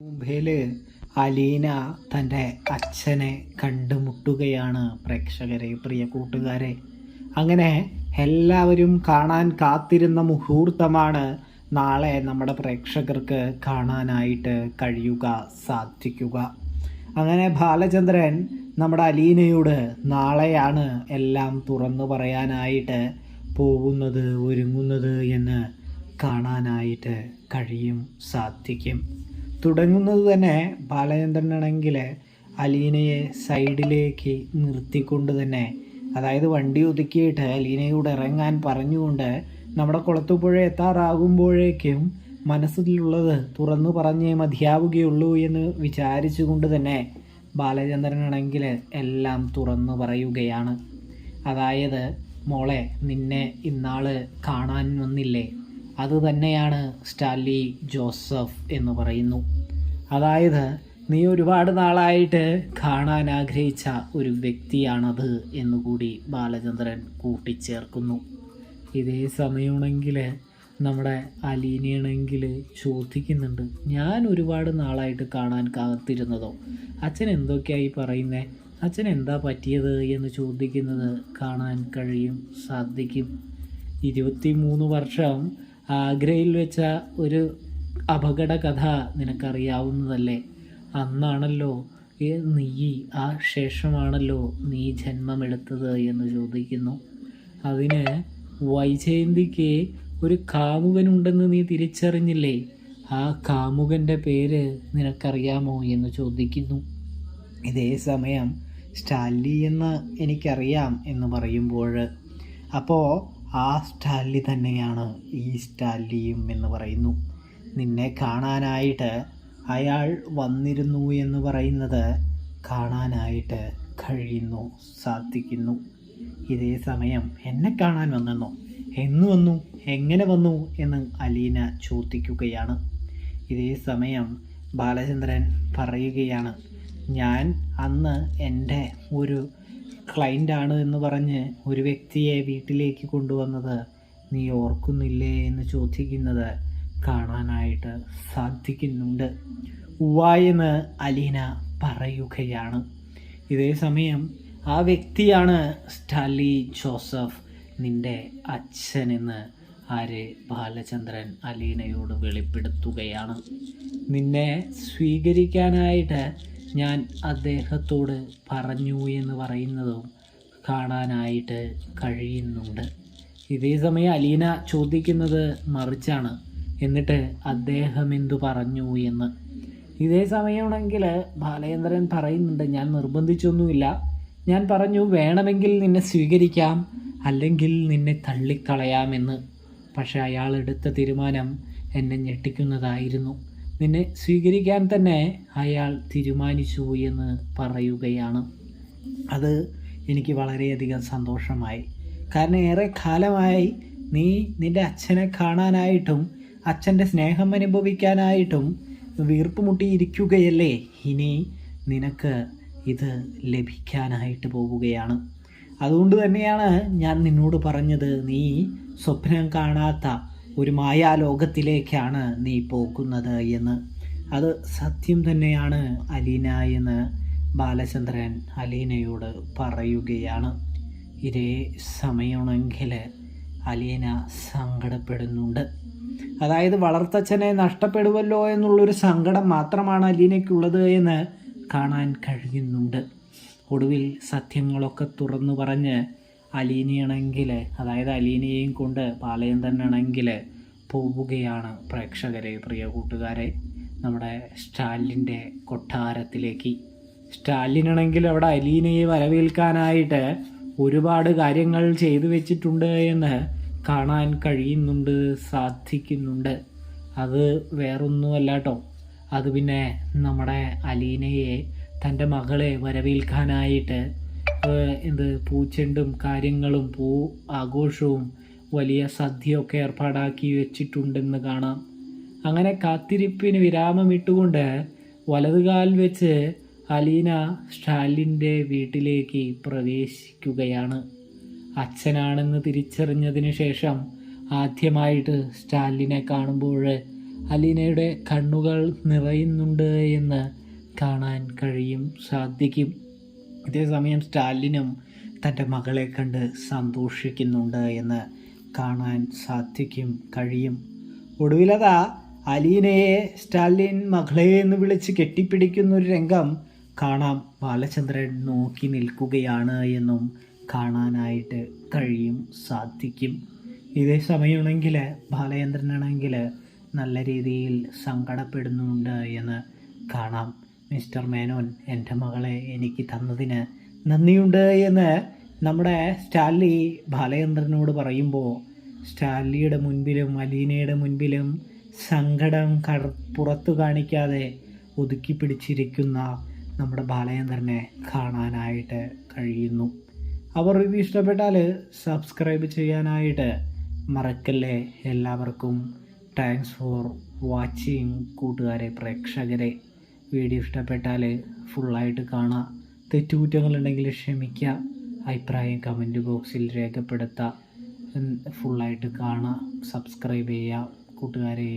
മുംബൈയിൽ അലീന തൻ്റെ അച്ഛനെ കണ്ടുമുട്ടുകയാണ്. പ്രേക്ഷകരെ, പ്രിയ കൂട്ടുകാരെ, അങ്ങനെ എല്ലാവരും കാണാൻ കാത്തിരുന്ന മുഹൂർത്തമാണ് നാളെ നമ്മുടെ പ്രേക്ഷകർക്ക് കാണാനായിട്ട് സാധിക്കുക. അങ്ങനെ ബാലചന്ദ്രൻ നമ്മുടെ അലീനയോട് നാളെയാണ് എല്ലാം തുറന്നു പറയാനായിട്ട് ഒരുങ്ങുന്നത് എന്ന് കാണാനായിട്ട് സാധിക്കും. തുടങ്ങുന്നത് തന്നെ ബാലചന്ദ്രനാണെങ്കിൽ അലീനയെ സൈഡിലേക്ക് നിർത്തിക്കൊണ്ട് തന്നെ, അതായത് വണ്ടി ഒതുക്കിയിട്ട് അലീനയോട് ഇറങ്ങാൻ പറഞ്ഞുകൊണ്ട് നമ്മുടെ കുളത്തുപുഴ എത്താറാകുമ്പോഴേക്കും മനസ്സിലുള്ളത് തുറന്നു പറഞ്ഞേ മതിയാവുകയുള്ളൂ എന്ന് വിചാരിച്ചുകൊണ്ട് തന്നെ ബാലചന്ദ്രനാണെങ്കിൽ എല്ലാം തുറന്നു പറയുകയാണ്. അതായത്, മോളെ, നിന്നെ ഇന്നാള് കാണാൻ വന്നില്ലേ, അത് തന്നെയാണ് സ്റ്റാൻലി ജോസഫ് എന്ന് പറയുന്നു. അതായത്, നീ ഒരുപാട് നാളായിട്ട് കാണാൻ ആഗ്രഹിച്ച ഒരു വ്യക്തിയാണത് എന്നുകൂടി ബാലചന്ദ്രൻ കൂട്ടിച്ചേർക്കുന്നു. ഇതേ സമയമാണെങ്കിൽ നമ്മുടെ അലീനയാണെങ്കിൽ ചോദിക്കുന്നുണ്ട്, ഞാൻ ഒരുപാട് നാളായിട്ട് കാണാൻ കാത്തിരുന്നതോ, അച്ഛൻ എന്തൊക്കെയായി പറയുന്നേ, അച്ഛൻ എന്താ പറ്റിയത് എന്ന് ചോദിക്കുന്നത് കാണാൻ സാധിക്കും. 23 വർഷം ആഗ്രയിൽ വെച്ച ഒരു അപകട കഥ നിനക്കറിയാവുന്നതല്ലേ. അന്നാണല്ലോ ആ ശേഷമാണല്ലോ നീ ജന്മമെടുത്തത് എന്ന് ചോദിക്കുന്നു. അതിന് വൈജയന്തിക്ക് ഒരു കാമുകനുണ്ടെന്ന് നീ തിരിച്ചറിഞ്ഞില്ലേ, ആ കാമുകൻ്റെ പേര് നിനക്കറിയാമോ എന്ന് ചോദിക്കുന്നു. ഇതേ സമയം സ്റ്റാൻലി എന്ന് എനിക്കറിയാം എന്ന് പറയുമ്പോൾ, അപ്പോൾ ആ സ്റ്റാൻലി തന്നെയാണ് ഈ സ്റ്റാൻലിയും എന്ന് പറയുന്നു. നിന്നെ കാണാനായിട്ട് അയാൾ വന്നിരുന്നു എന്ന് പറയുന്നത് കാണാനായിട്ട് സാധിക്കുന്നു. ഇതേ സമയം എന്നെ കാണാൻ വന്നെന്നോ, എന്ന് വന്നു, എങ്ങനെ വന്നു എന്ന് അലീന ചോദിക്കുകയാണ്. ഇതേ സമയം ബാലചന്ദ്രൻ പറയുകയാണ്, ഞാൻ അന്ന് എൻ്റെ ഒരു ക്ലൈൻ്റാണ് എന്ന് പറഞ്ഞ് ഒരു വ്യക്തിയെ വീട്ടിലേക്ക് കൊണ്ടുവന്നത് നീ ഓർക്കുന്നില്ലേ എന്ന് ചോദിക്കുന്നത് കാണാനായിട്ട് സാധിക്കുന്നുണ്ട്. ഉവ്വായെന്ന് അലീന പറയുകയാണ്. ഇതേ സമയം ആ വ്യക്തിയാണ് സ്റ്റാൻലി ജോസഫ്, നിൻ്റെ അച്ഛനെന്ന് ബാലചന്ദ്രൻ അലീനയോട് വെളിപ്പെടുത്തുകയാണ്. നിന്നെ സ്വീകരിക്കാനായിട്ട് ഞാൻ അദ്ദേഹത്തോട് പറഞ്ഞു എന്ന് പറയുന്നതും കാണാനായിട്ട് കഴിയുന്നുണ്ട്. ഇതേ സമയം അലീന ചോദിക്കുന്നത് മറിച്ചാണ്, എന്നിട്ട് അദ്ദേഹം എന്തു പറഞ്ഞു എന്ന്. ഇതേ സമയമാണെങ്കിൽ ബാലചന്ദ്രൻ പറയുന്നുണ്ട്, ഞാൻ നിർബന്ധിച്ചൊന്നുമില്ല, ഞാൻ പറഞ്ഞു വേണമെങ്കിൽ നിന്നെ സ്വീകരിക്കാം, അല്ലെങ്കിൽ നിന്നെ തള്ളിക്കളയാമെന്ന്. പക്ഷേ അയാൾ എടുത്ത തീരുമാനം എന്നെ ഞെട്ടിക്കുന്നതായിരുന്നു. നിന്നെ സ്വീകരിക്കാൻ തന്നെ അയാൾ തീരുമാനിച്ചു എന്ന് പറയുകയാണ്. അത് എനിക്ക് വളരെയധികം സന്തോഷമായി. കാരണം ഏറെ കാലമായി നീ നിൻ്റെ അച്ഛനെ കാണാനായിട്ടും അച്ഛൻ്റെ സ്നേഹം അനുഭവിക്കാനായിട്ടും വീർപ്പ് മുട്ടിയിരിക്കുകയല്ലേ. ഇനി നിനക്ക് ഇത് ലഭിക്കാനായിട്ട് പോവുകയാണ്. അതുകൊണ്ട് തന്നെയാണ് ഞാൻ നിന്നോട് പറഞ്ഞത്, നീ സ്വപ്നം കാണാത്ത ഒരു മായാലോകത്തിലേക്കാണ് നീ പോകുന്നത് എന്ന്. അത് സത്യം തന്നെയാണ് അലീന എന്ന് ബാലചന്ദ്രൻ അലീനയോട് പറയുകയാണ്. ഇതേ സമയമാണെങ്കിൽ അലീന സങ്കടപ്പെടുന്നുണ്ട്. അതായത്, വളർത്തച്ഛനെ നഷ്ടപ്പെടുമല്ലോ എന്നുള്ളൊരു സങ്കടം മാത്രമാണ് അലീനയ്ക്കുള്ളത് എന്ന് കാണാൻ കഴിയുന്നുണ്ട്. ഒടുവിൽ സത്യങ്ങളൊക്കെ തുറന്നു പറഞ്ഞ് അലീനയാണെങ്കിൽ, അതായത് അലീനയെയും കൊണ്ട് ബാലചന്ദ്രനാണെങ്കിൽ പോവുകയാണ്. പ്രേക്ഷകരെ, പ്രിയ കൂട്ടുകാരെ, നമ്മുടെ സ്റ്റാലിൻ്റെ കൊട്ടാരത്തിലേക്ക്. സ്റ്റാലിനാണെങ്കിൽ അവിടെ അലീനയെ വരവേൽക്കാനായിട്ട് ഒരുപാട് കാര്യങ്ങൾ ചെയ്തു വെച്ചിട്ടുണ്ട് എന്ന് കാണാൻ സാധിക്കുന്നുണ്ട്. അത് വേറൊന്നുമല്ല കേട്ടോ, അത് പിന്നെ നമ്മുടെ അലീനയെ, തൻ്റെ മകളെ വരവേൽക്കാനായിട്ട് പൂച്ചെണ്ടും കാര്യങ്ങളും ആഘോഷവും വലിയ സദ്യയൊക്കെ ഏർപ്പാടാക്കി വെച്ചിട്ടുണ്ടെന്ന് കാണാം. അങ്ങനെ കാത്തിരിപ്പിന് വിരാമമിട്ടുകൊണ്ട് വലതുകാൽ വെച്ച് അലീന സ്റ്റാലിൻ്റെ വീട്ടിലേക്ക് പ്രവേശിക്കുകയാണ്. അച്ഛനാണെന്ന് തിരിച്ചറിഞ്ഞതിന് ശേഷം ആദ്യമായിട്ട് സ്റ്റാലിനെ കാണുമ്പോൾ അലീനയുടെ കണ്ണുകൾ നിറയുന്നുണ്ട് എന്ന് കാണാൻ സാധിക്കും. ഇതേസമയം സ്റ്റാലിനും തൻ്റെ മകളെ കണ്ട് സന്തോഷിക്കുന്നുണ്ട് എന്ന് കാണാൻ കഴിയും. ഒടുവിലതാ അലീനയെ സ്റ്റാലിൻ മകളെ എന്ന് വിളിച്ച് കെട്ടിപ്പിടിക്കുന്നൊരു രംഗം കാണാം. ബാലചന്ദ്രൻ നോക്കി നിൽക്കുകയാണ് എന്നും കാണാനായിട്ട് സാധിക്കും. ഇതേ സമയമാണെങ്കിൽ ബാലചന്ദ്രനാണെങ്കിൽ നല്ല രീതിയിൽ സങ്കടപ്പെടുന്നുണ്ട് എന്ന് കാണാം. മിസ്റ്റർ മേനോൻ, എൻ്റെ മകളെ എനിക്ക് തന്നതിന് നന്ദിയുണ്ട് എന്ന് നമ്മുടെ സ്റ്റാൻലി ബാലചന്ദ്രനോട് പറയുമ്പോൾ സ്റ്റാൻലിയുടെ മുൻപിലും അലീനയുടെ മുൻപിലും സങ്കടം പുറത്തു കാണിക്കാതെ ഒതുക്കി പിടിച്ചിരിക്കുന്ന നമ്മുടെ ബാലചന്ദ്രനെ കാണാനായിട്ട് കഴിയുന്നു. അവർ ഇത് ഇഷ്ടപ്പെട്ടാൽ സബ്സ്ക്രൈബ് ചെയ്യാനായിട്ട് മറക്കല്ലേ. എല്ലാവർക്കും താങ്ക്സ് ഫോർ വാച്ചിങ് കൂട്ടുകാരെ, പ്രേക്ഷകരെ. വീഡിയോ ഇഷ്ടപ്പെട്ടാൽ ഫുള്ളായിട്ട് കാണുക. തെറ്റുകുറ്റങ്ങളുണ്ടെങ്കിൽ ക്ഷമിക്കുക. അഭിപ്രായം കമൻറ്റ് ബോക്സിൽ രേഖപ്പെടുത്തുക. ഫുള്ളായിട്ട് കാണുക. സബ്സ്ക്രൈബ് ചെയ്യുക കൂട്ടുകാരെ.